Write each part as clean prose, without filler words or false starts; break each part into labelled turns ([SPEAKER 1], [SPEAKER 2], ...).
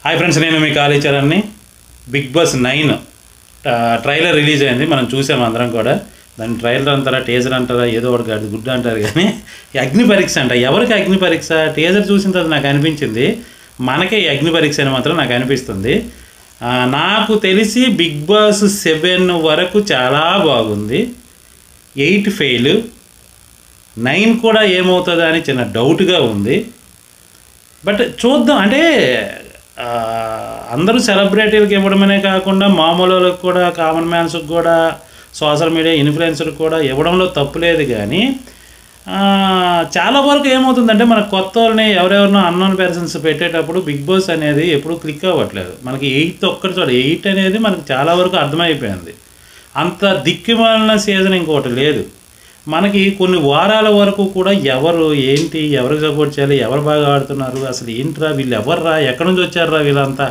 [SPEAKER 1] Hi friends, నేను మీ కాళీచరణ్ని. Big boss 9 trailer release అయింది. మనం చూసాము అందరం కూడా. దాన్ని ట్రైలర్ అంటారా, టీజర్ అంటారా, ఏదో ఒకటి అది గుడ్ అంటారు. కానీ అగ్ని పరీక్ష అంట. ఎవరికి అగ్ని పరీక్ష? టీజర్ చూసిన తర్వాత నాకు అనిపించింది మనకే ఈ అగ్ని పరీక్ష అని మాత్రం నాకు అనిపిస్తుంది. నాకు తెలిసి బిగ్ బాస్ 7 వరకు చాలా బాగుంది. 8 ఫెయిల్, 9 కూడా ఏమవుతుందా అని చిన్న డౌట్గా ఉంది. బట్ చూద్దాం. అంటే అందరూ సెలబ్రిటీలకు ఇవ్వడమనే కాకుండా మామూలు వాళ్ళకి కూడా, కామన్ మ్యాన్స్కి కూడా, సోషల్ మీడియా ఇన్ఫ్లుయెన్సర్కి కూడా ఇవ్వడంలో తప్పులేదు. కానీ చాలా వరకు ఏమవుతుందంటే మన కొత్త వాళ్ళని ఎవరెవరినో అన్నోన్ పర్సన్స్ పెట్టేటప్పుడు బిగ్ బాస్ అనేది ఎప్పుడు క్లిక్ అవ్వట్లేదు. మనకి 8 ఒక్కటి చూడ 8 అనేది మనకి చాలా వరకు అర్థమైపోయింది. అంత దిక్కుమాలిన సీజన్ ఇంకోటి లేదు. మనకి కొన్ని వారాల వరకు కూడా ఎవరు ఏంటి, ఎవరికి సపోర్ట్ చేయాలి, ఎవరు బాగా ఆడుతున్నారు, అసలు ఏంట్రా వీళ్ళు, ఎవర్రా, ఎక్కడి నుంచి వచ్చారా వీళ్ళంతా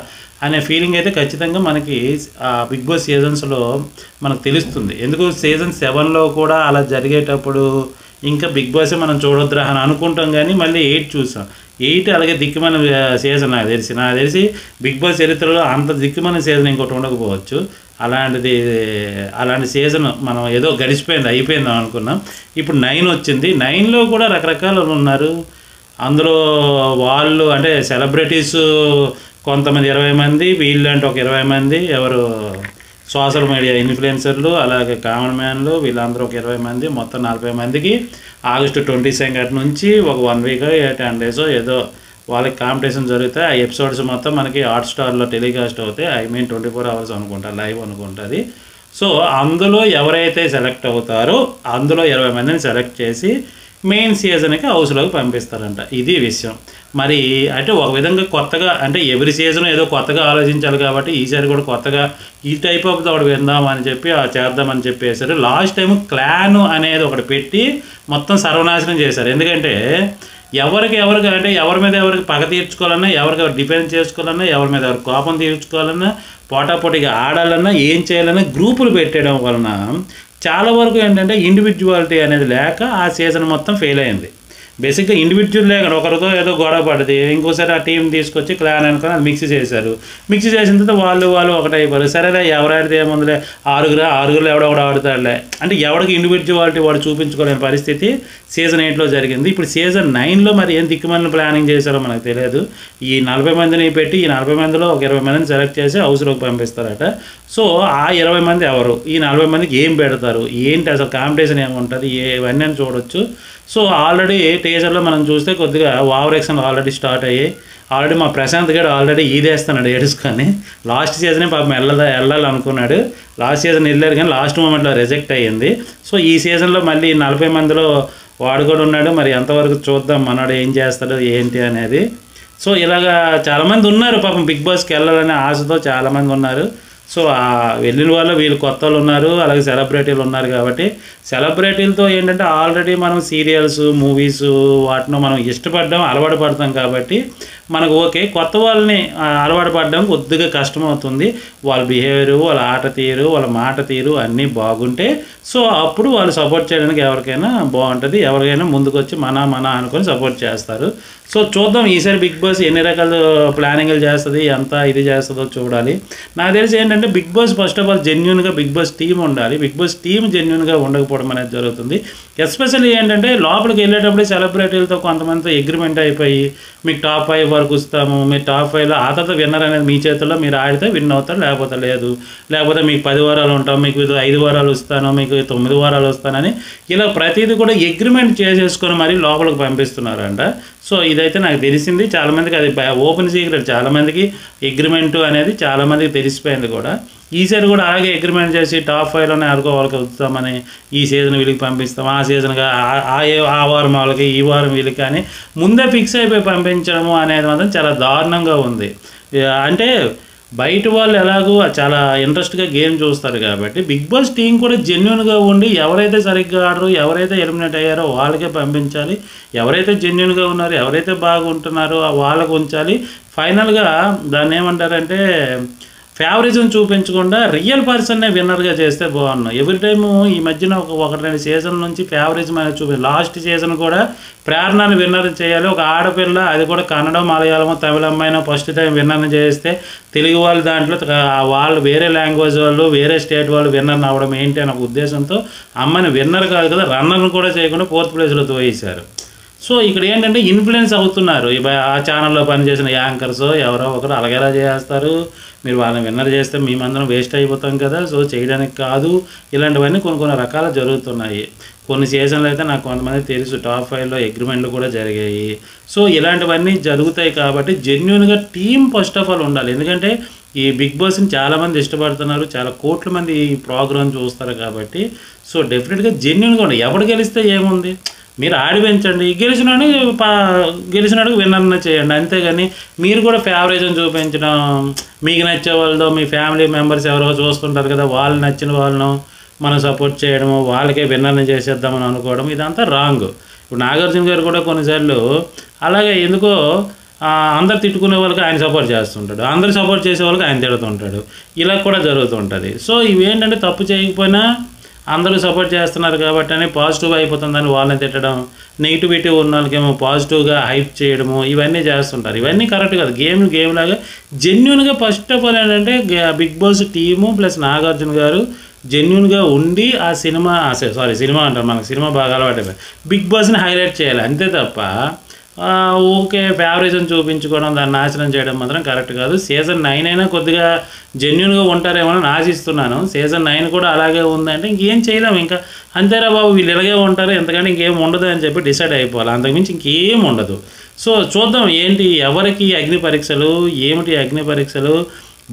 [SPEAKER 1] అనే ఫీలింగ్ అయితే ఖచ్చితంగా మనకి ఆ బిగ్ బాస్ సీజన్స్లో మనకు తెలుస్తుంది. ఎందుకు సీజన్ 7లో కూడా అలా జరిగేటప్పుడు ఇంకా బిగ్ బాసే మనం చూడొద్దురా అని అనుకుంటాం. కానీ మళ్ళీ 8 చూసాం. 8 అలాగే దిక్కుమైన సీజన్. నాకు తెలిసి బిగ్ బాస్ చరిత్రలో అంత దిక్కుమైన సీజన్ ఇంకోటి ఉండకపోవచ్చు. అలాంటి సీజన్ మనం ఏదో అయిపోయిందాం అనుకున్నాం. ఇప్పుడు 9 వచ్చింది. 9లో కూడా రకరకాలు ఉన్నారు. అందులో వాళ్ళు అంటే సెలబ్రిటీస్ కొంతమంది 20 మంది, వీళ్ళంటే ఒక 20 మంది, ఎవరు సోషల్ మీడియా ఇన్ఫ్లుయెన్సర్లు, అలాగే కామన్ మ్యాన్లు, వీళ్ళందరూ ఒక 20 మంది, మొత్తం 40 మందికి ఆగస్టు 22 నుంచి ఒక 1 వీక్ 10 డేస్ ఏదో వాళ్ళకి కాంపిటీషన్ జరుగుతాయి. ఆ ఎపిసోడ్స్ మొత్తం మనకి హాట్స్టార్లో టెలికాస్ట్ అవుతాయి. 24 hours అనుకుంటా, లైవ్ అనుకుంటుంది. సో అందులో ఎవరైతే సెలెక్ట్ అవుతారో అందులో 20 మందిని సెలెక్ట్ చేసి మెయిన్ సీజన్కి హౌస్లోకి పంపిస్తారంట. ఇది విషయం. మరి అంటే ఒక విధంగా కొత్తగా, అంటే ఎవరి సీజన్ ఏదో కొత్తగా ఆలోచించాలి కాబట్టి ఈసారి కూడా కొత్తగా ఈ టైప్ ఆఫ్ ఒకటి విందామని చెప్పి చేద్దామని చెప్పేసారు. లాస్ట్ టైం క్లాన్ అనేది ఒకటి పెట్టి మొత్తం సర్వనాశనం చేశారు. ఎందుకంటే ఎవరికి అంటే ఎవరి మీద ఎవరికి పగ తీర్చుకోవాలన్నా, ఎవరికి డిఫెన్స్ చేసుకోవాలన్నా, ఎవరి మీద ఎవరికి కోపం తీర్చుకోవాలన్నా, పోటాపోటీగా ఆడాలన్నా, ఏం చేయాలన్నా గ్రూపులు పెట్టడం వలన చాలా వరకు ఏంటంటే ఇండివిజువాలిటీ అనేది లేక ఆ సీజన్ మొత్తం ఫెయిల్ అయింది. బేసిక్గా ఇండివిజువల్ లేక ఒకరితో ఏదో గొడవ పడింది, ఇంకోసారి ఆ టీం తీసుకొచ్చి క్లాన్ అనుకొని అది మిక్స్ చేశారు. మిక్స్ చేసిన తర్వాత వాళ్ళు ఒకటైపోయారు. సరేలే ఎవరాడితే ఏముందిలే, ఆరుగురు ఎవడో ఆడుతాడులే అంటే ఎవరికి ఇండివిజువాలిటీ వాడు చూపించుకోలేని పరిస్థితి సీజన్ 8లో జరిగింది. ఇప్పుడు సీజన్ 9లో మరి ఏం దిక్కుమని ప్లానింగ్ చేశారో మనకు తెలియదు. ఈ 40 మందిని పెట్టి ఈ 40 మందిలో ఒక 20 మందిని సెలెక్ట్ చేసి హౌస్లోకి పంపిస్తారట. సో ఆ 20 మంది ఎవరు, ఈ 40 మందికి ఏం పెడతారు, ఏంటి అసలు కాంపిటీషన్ ఏముంటుంది, ఇవన్నీ అని చూడొచ్చు. సో ఆల్రెడీ టీజర్లో మనం చూస్తే కొద్దిగా ఓవర్ యాక్షన్ ఆల్రెడీ స్టార్ట్ అయ్యాయి. ఆల్రెడీ మా ప్రశాంత్ గడు ఆల్రెడీ ఈదేస్తున్నాడు ఏడుసుకొని. లాస్ట్ సీజనే పాపం వెళ్ళాలనుకున్నాడు. లాస్ట్ సీజన్ వెళ్ళారు కానీ లాస్ట్ మూమెంట్లో రిజెక్ట్ అయ్యింది. సో ఈ సీజన్లో మళ్ళీ 40 మందిలో వాడు కూడా ఉన్నాడు. మరి ఎంతవరకు చూద్దాం మనోడు ఏం చేస్తాడు ఏంటి అనేది. సో ఇలాగా చాలామంది ఉన్నారు పాపం బిగ్ బాస్కి వెళ్ళాలనే ఆశతో చాలామంది ఉన్నారు. సో వెళ్ళిన వాళ్ళు వీళ్ళు కొత్త వాళ్ళు ఉన్నారు, అలాగే సెలబ్రిటీలు ఉన్నారు. కాబట్టి సెలబ్రిటీలతో ఏంటంటే ఆల్రెడీ మనం సీరియల్స్, మూవీస్ వాటిలో మనం ఇష్టపడ్డాం, అలవాటు పడతాం. కాబట్టి మనకు ఓకే. కొత్త వాళ్ళని అలవాటు పడడం కొద్దిగా కష్టం అవుతుంది. వాళ్ళ బిహేవియరు, వాళ్ళ ఆట తీరు, వాళ్ళ మాట తీరు అన్నీ బాగుంటే సో అప్పుడు వాళ్ళు సపోర్ట్ చేయడానికి ఎవరికైనా బాగుంటుంది. ఎవరికైనా ముందుకు వచ్చి మన అనుకొని సపోర్ట్ చేస్తారు. సో చూద్దాం ఈసారి బిగ్ బాస్ ఎన్ని రకాల ప్లానింగ్లు చేస్తుంది, ఎంత ఇది చేస్తుందో చూడాలి. నాకు తెలిసి ఏంటంటే Bigg Boss first of all జెన్యున్గా బిగ్ బాస్ టీమ్ ఉండాలి. బిగ్ బాస్ టీమ్ జెన్యున్గా ఉండకపోవడం అనేది జరుగుతుంది. ఎస్పెషల్లీ ఏంటంటే లోపలికి వెళ్ళేటప్పుడు సెలబ్రిటీలతో కొంతమందితో అగ్రిమెంట్ అయిపోయి మీకు టాప్ 5 వరకు ఇస్తాము, మీరు టాప్ 5లో ఆ తర్వాత విన్నర్ అనేది మీ చేతుల్లో, మీరు ఆడితే విన్ అవుతారు, లేకపోతే లేదు, లేకపోతే మీకు 10 వారాలు ఉంటాం, మీకు 5 వారాలు ఇస్తాను, మీకు 9 వారాలు వస్తానని ఇలా ప్రతిదీ కూడా అగ్రిమెంట్ చేసేసుకొని మరీ లోపలికి పంపిస్తున్నారంట. సో ఇదైతే నాకు తెలిసింది. చాలామందికి అది ఓపెన్ సీక్రెట్. చాలామందికి అగ్రిమెంటు అనేది చాలామందికి తెలిసిపోయింది కూడా. ఈసారి కూడా అలాగే అగ్రిమెంట్ చేసి టాప్ 5లోనే వాళ్ళకి వస్తామని, ఈ సీజన్ వీళ్ళకి పంపిస్తాం, ఆ సీజన్గా ఆ వారం వాళ్ళకి, ఈ వారం వీళ్ళకి అని ముందే ఫిక్స్ అయిపోయి పంపించడము అనేది మాత్రం చాలా దారుణంగా ఉంది. అంటే బయట వాళ్ళు ఎలాగో చాలా ఇంట్రెస్ట్గా గేమ్ చూస్తారు కాబట్టి బిగ్ బాస్ టీం కూడా జెన్యున్గా ఉండి ఎవరైతే సరిగ్గా ఆడరు, ఎవరైతే ఎలిమినేట్ అయ్యారో వాళ్ళకే పంపించాలి. ఎవరైతే జెన్యున్గా ఉన్నారో, ఎవరైతే బాగుంటున్నారో వాళ్ళకు ఉంచాలి. ఫైనల్గా దాన్ని ఏమంటారంటే ఫేవరిజం చూపించకుండా రియల్ పర్సన్నే విన్నర్గా చేస్తే బాగున్నాం. ఎవ్రీ టైము ఈ మధ్యన ఒకటి 2 సీజన్ నుంచి ఫేవరిజం అనేది లాస్ట్ సీజన్ కూడా ప్రేరణని విన్నర్ చేయాలి. ఒక ఆడపిల్ల, అది కూడా కన్నడ, మలయాళం, తమిళ అమ్మాయినో ఫస్ట్ టైం విన్నర్ని చేస్తే తెలుగు వాళ్ళు దాంట్లో వాళ్ళు వేరే లాంగ్వేజ్ వాళ్ళు, వేరే స్టేట్ వాళ్ళు విన్నర్ని అవ్వడం ఏంటి అనే ఒక ఉద్దేశంతో అమ్మాయిని విన్నర్ కాదు కదా రన్నర్ని కూడా చేయకుండా 4th ప్లేస్లో తోయేశారు. సో ఇక్కడ ఏంటంటే ఇన్ఫ్లుయెన్స్ అవుతున్నారు. ఆ ఛానల్లో పనిచేసిన యాంకర్స్ ఎవరో ఒకరు అలాగేలా చేస్తారు, మీరు వాళ్ళని విన్నర్ చేస్తే మేమందరం వేస్ట్ అయిపోతాం కదా, సో చేయడానికి కాదు. ఇలాంటివన్నీ కొన్ని రకాలు జరుగుతున్నాయి. కొన్ని సీజన్లు అయితే నాకు కొంతమంది తెలుసు టాప్ 5లో అగ్రిమెంట్లు కూడా జరిగాయి. సో ఇలాంటివన్నీ జరుగుతాయి కాబట్టి జెన్యూన్గా టీం ఫస్ట్ ఆఫ్ ఆల్ ఉండాలి. ఎందుకంటే ఈ బిగ్ బాస్ని చాలామంది ఇష్టపడుతున్నారు, చాలా కోట్ల మంది ఈ ప్రోగ్రామ్ చూస్తారు కాబట్టి సో డెఫినెట్గా జెన్యూన్గా ఉండాలి. ఎవడు గెలిస్తే ఏముంది, మీరు ఆడి పెంచండి, గెలిచినాడు విన్నర్న చేయండి, అంతేగాని మీరు కూడా ఫేవరేజం చూపించడం, మీకు నచ్చే వాళ్ళతో మీ ఫ్యామిలీ మెంబర్స్ ఎవరో చూస్తుంటారు కదా, వాళ్ళు నచ్చిన వాళ్ళను మనం సపోర్ట్ చేయడము, వాళ్ళకే విన్నర్ని చేసేద్దామని అనుకోవడం, ఇదంతా రాంగ్. ఇప్పుడు నాగార్జున గారు కూడా కొన్నిసార్లు అలాగే ఎందుకో అందరు తిట్టుకునే వాళ్ళకి ఆయన సపోర్ట్ చేస్తుంటాడు, అందరు సపోర్ట్ చేసే వాళ్ళకి ఆయన తిడుతుంటాడు, ఇలా కూడా జరుగుతుంటుంది. సో ఇవేంటంటే తప్పు చేయకపోయినా అందరూ సపోర్ట్ చేస్తున్నారు కాబట్టి అని పాజిటివ్ అయిపోతుందని వాళ్ళని తిట్టడం, నెగిటివిటీ ఉన్న వాళ్ళకేమో పాజిటివ్గా హైప్ చేయడము, ఇవన్నీ చేస్తుంటారు. ఇవన్నీ కరెక్ట్ కాదు. గేమ్ లాగా జెన్యున్గా ఫస్ట్ ఆఫ్ ఆల్ ఏంటంటే Bigg Boss team plus Nagarjuna garu జెన్యున్గా ఉండి ఆ సినిమా అంటారు, మనకు సినిమా బాగా అలవాటు, బిగ్ బాస్ని హైలైట్ చేయాలి అంతే తప్ప ఓకే ఫేవరేజం చూపించుకోవడం, దాన్ని నాశనం చేయడం మాత్రం కరెక్ట్ కాదు. సీజన్ 9 అయినా కొద్దిగా జెన్యున్గా ఉంటారేమో అని ఆశిస్తున్నాను. సీజన్ 9 కూడా అలాగే ఉందంటే ఇంకేం చేయలేము, ఇంకా అంతేరా బాబు వీళ్ళు ఇలాగే ఉంటారు, ఎంతకంటే ఇంకేం ఉండదు అని చెప్పి డిసైడ్ అయిపోవాలి, అంతకుమించి ఇంకేం ఉండదు. సో చూద్దాం ఏంటి ఎవరికి అగ్ని పరీక్షలు, ఏమిటి అగ్ని పరీక్షలు,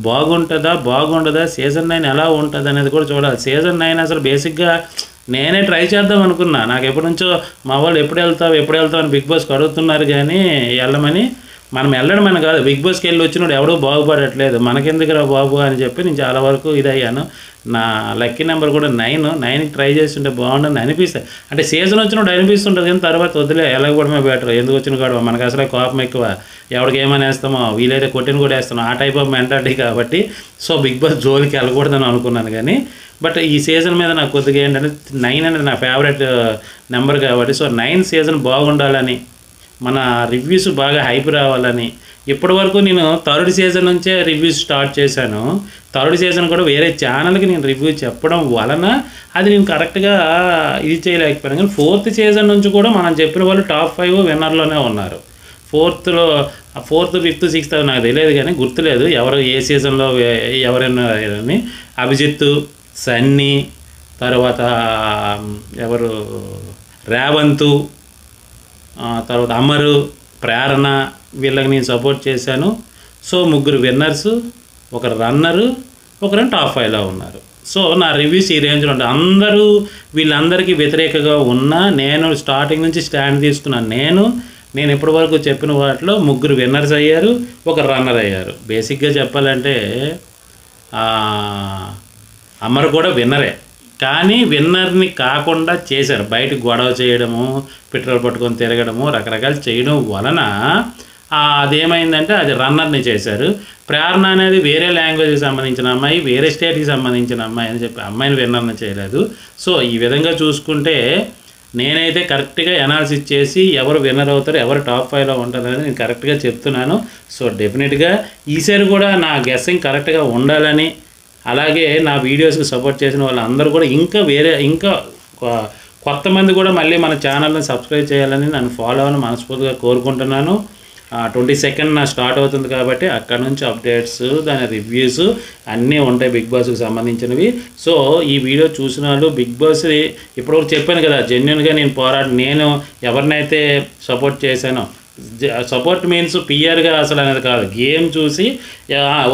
[SPEAKER 1] బాగుంటుందా, సీజన్ 9 ఎలా ఉంటుంది అనేది కూడా చూడాలి. సీజన్ 9 అసలు బేసిక్గా నేనే ట్రై చేద్దాం అనుకున్నా, నాకు ఎప్పటి నుంచో మా వాళ్ళు ఎప్పుడు వెళ్తావు అని బిగ్ బాస్కి అడుగుతున్నారు, కానీ వెళ్ళమని మనం వెళ్ళడమని కాదు, బిగ్ బాస్కి వెళ్ళి వచ్చినప్పుడు ఎవడూ బాగుపడట్లేదు, మనకెందుకురా బాబు అని చెప్పి నేను చాలా వరకు ఇదయ్యాను. నా లక్కీ నెంబర్ కూడా 9కి ట్రై చేస్తుంటే బాగుండని అనిపిస్తుంది. అంటే సీజన్ వచ్చినప్పుడు అనిపిస్తుంటుంది, కానీ తర్వాత వదిలే వెళ్ళకపోవడమే బెటర్, ఎందుకు వచ్చిన గొడవ, మనకు అసలే కోపం ఎక్కువ, ఎవరికి ఏమైనా వేస్తామో వీలైతే కొట్టిన కూడా వేస్తాం, ఆ టైప్ ఆఫ్ మెంటాలిటీ కాబట్టి సో బిగ్ బాస్ జోలికి వెళ్ళకూడదని అనుకున్నాను. కానీ బట్ ఈ సీజన్ మీద నాకు కొద్దిగా ఏంటంటే 9 అనేది నా ఫేవరెట్ నెంబర్ కాబట్టి సో 9 సీజన్ బాగుండాలని, మన రివ్యూస్ బాగా హైప్ రావాలని, ఇప్పటి వరకు నేను 3rd సీజన్ నుంచే రివ్యూస్ స్టార్ట్ చేశాను. 3rd సీజన్ కూడా వేరే ఛానల్కి నేను రివ్యూ చెప్పడం వలన అది నేను కరెక్ట్గా ఇది చేయలేకపోయాను. కానీ 4th సీజన్ నుంచి కూడా మనం చెప్పిన వాళ్ళు టాప్ 5 విన్నర్లోనే ఉన్నారు. 4th, 5th, 6th నాకు తెలియదు కానీ గుర్తులేదు ఎవరు ఏ సీజన్లో ఎవరైనా, అభిజిత్, సన్నీ, తర్వాత ఎవరు రేవంతు, తర్వాత అమరు, ప్రేరణ, వీళ్ళకి నేను సపోర్ట్ చేశాను. సో 3 విన్నర్సు, ఒకరు రన్నరు, ఒకరు టాప్ 5లో ఉన్నారు. సో నా రివ్యూస్ ఈ రేంజ్లో ఉంటాయి. వీళ్ళందరికీ వ్యతిరేకంగా ఉన్నా నేను స్టార్టింగ్ నుంచి స్టాండ్ తీసుకున్నాను. నేను ఇప్పటి వరకు చెప్పిన వాటిలో 3 విన్నర్స్ అయ్యారు, ఒకరు రన్నర్ అయ్యారు. బేసిక్గా చెప్పాలంటే అమర్ కూడా విన్నరే, కానీ విన్నర్ని కాకుండా చేశారు, బయటకు గొడవ చేయడము, పెట్రోల్ పట్టుకొని తిరగడము, రకరకాలు చేయడం వలన అదేమైందంటే అది రన్నర్ని చేశారు. ప్రేరణ అనేది వేరే లాంగ్వేజ్కి సంబంధించిన అమ్మాయి, వేరే స్టేట్కి సంబంధించిన అమ్మాయి అని చెప్పి అమ్మాయిని విన్నర్ని చేయలేదు. సో ఈ విధంగా చూసుకుంటే నేనైతే కరెక్ట్గా అనాలిసిస్ చేసి ఎవరు విన్నర్ అవుతారు, ఎవరు టాప్ 5లో ఉంటారని నేను కరెక్ట్గా చెప్తున్నాను. సో డెఫినెట్గా ఈసారి కూడా నా గెస్సింగ్ కరెక్ట్గా ఉండాలని, అలాగే నా వీడియోస్కి సపోర్ట్ చేసిన వాళ్ళందరూ కూడా ఇంకా కొత్త మంది కూడా మళ్ళీ మన ఛానల్ని సబ్స్క్రైబ్ చేయాలని, నన్ను ఫాలో అవ్వాలని మనస్ఫూర్తిగా కోరుకుంటున్నాను. 22nd నా స్టార్ట్ అవుతుంది కాబట్టి అక్కడ నుంచి అప్డేట్స్, దాని రివ్యూస్ అన్నీ ఉంటాయి బిగ్ బాస్కి సంబంధించినవి. సో ఈ వీడియో చూసిన వాళ్ళు బిగ్ బాస్ ఇప్పటివరకు చెప్పాను కదా, జెన్యున్గా నేను ఎవరినైతే సపోర్ట్ చేశానో, సపోర్ట్ మీన్స్ పిఆర్గా అసలు అనేది కాదు, గేమ్ చూసి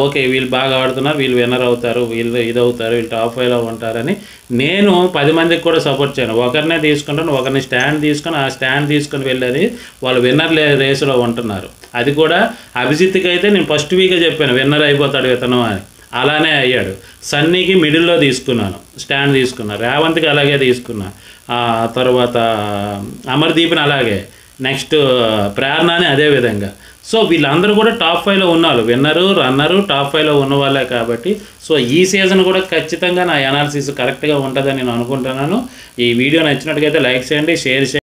[SPEAKER 1] ఓకే వీళ్ళు బాగా ఆడుతున్నారు, వీళ్ళు విన్నర్ అవుతారు, వీళ్ళు ఇదవుతారు, వీళ్ళు టాప్ 5లో ఉంటారని నేను 10 మందికి కూడా సపోర్ట్ చేయను. ఒకరినే తీసుకుంటాను, ఒకరిని స్టాండ్ తీసుకొని ఆ స్టాండ్ తీసుకొని వెళ్ళేది వాళ్ళు విన్నర్ రేసులో ఉంటున్నారు. అది కూడా అభిజిత్కి అయితే నేను ఫస్ట్ వీకే చెప్పాను విన్నర్ అయిపోతాడు ఇతను అని, అలానే అయ్యాడు. సన్నీకి మిడిల్లో తీసుకున్నాను, స్టాండ్ తీసుకున్నాను, రేవంత్కి అలాగే తీసుకున్నా, తర్వాత అమర్దీప్ని అలాగే, నెక్స్ట్ ప్రేరణ అని అదే విధంగా. సో వీళ్ళందరూ కూడా టాప్ 5లో ఉన్నారు, విన్నరు రన్నరు టాప్ 5లో ఉన్న వాళ్ళే కాబట్టి సో ఈ సీజన్ కూడా ఖచ్చితంగా నా అనాలిసిస్ కరెక్ట్గా ఉంటుందని నేను అనుకుంటున్నాను. ఈ వీడియో నచ్చినట్టుగైతే లైక్ చేయండి, షేర్ చేయండి.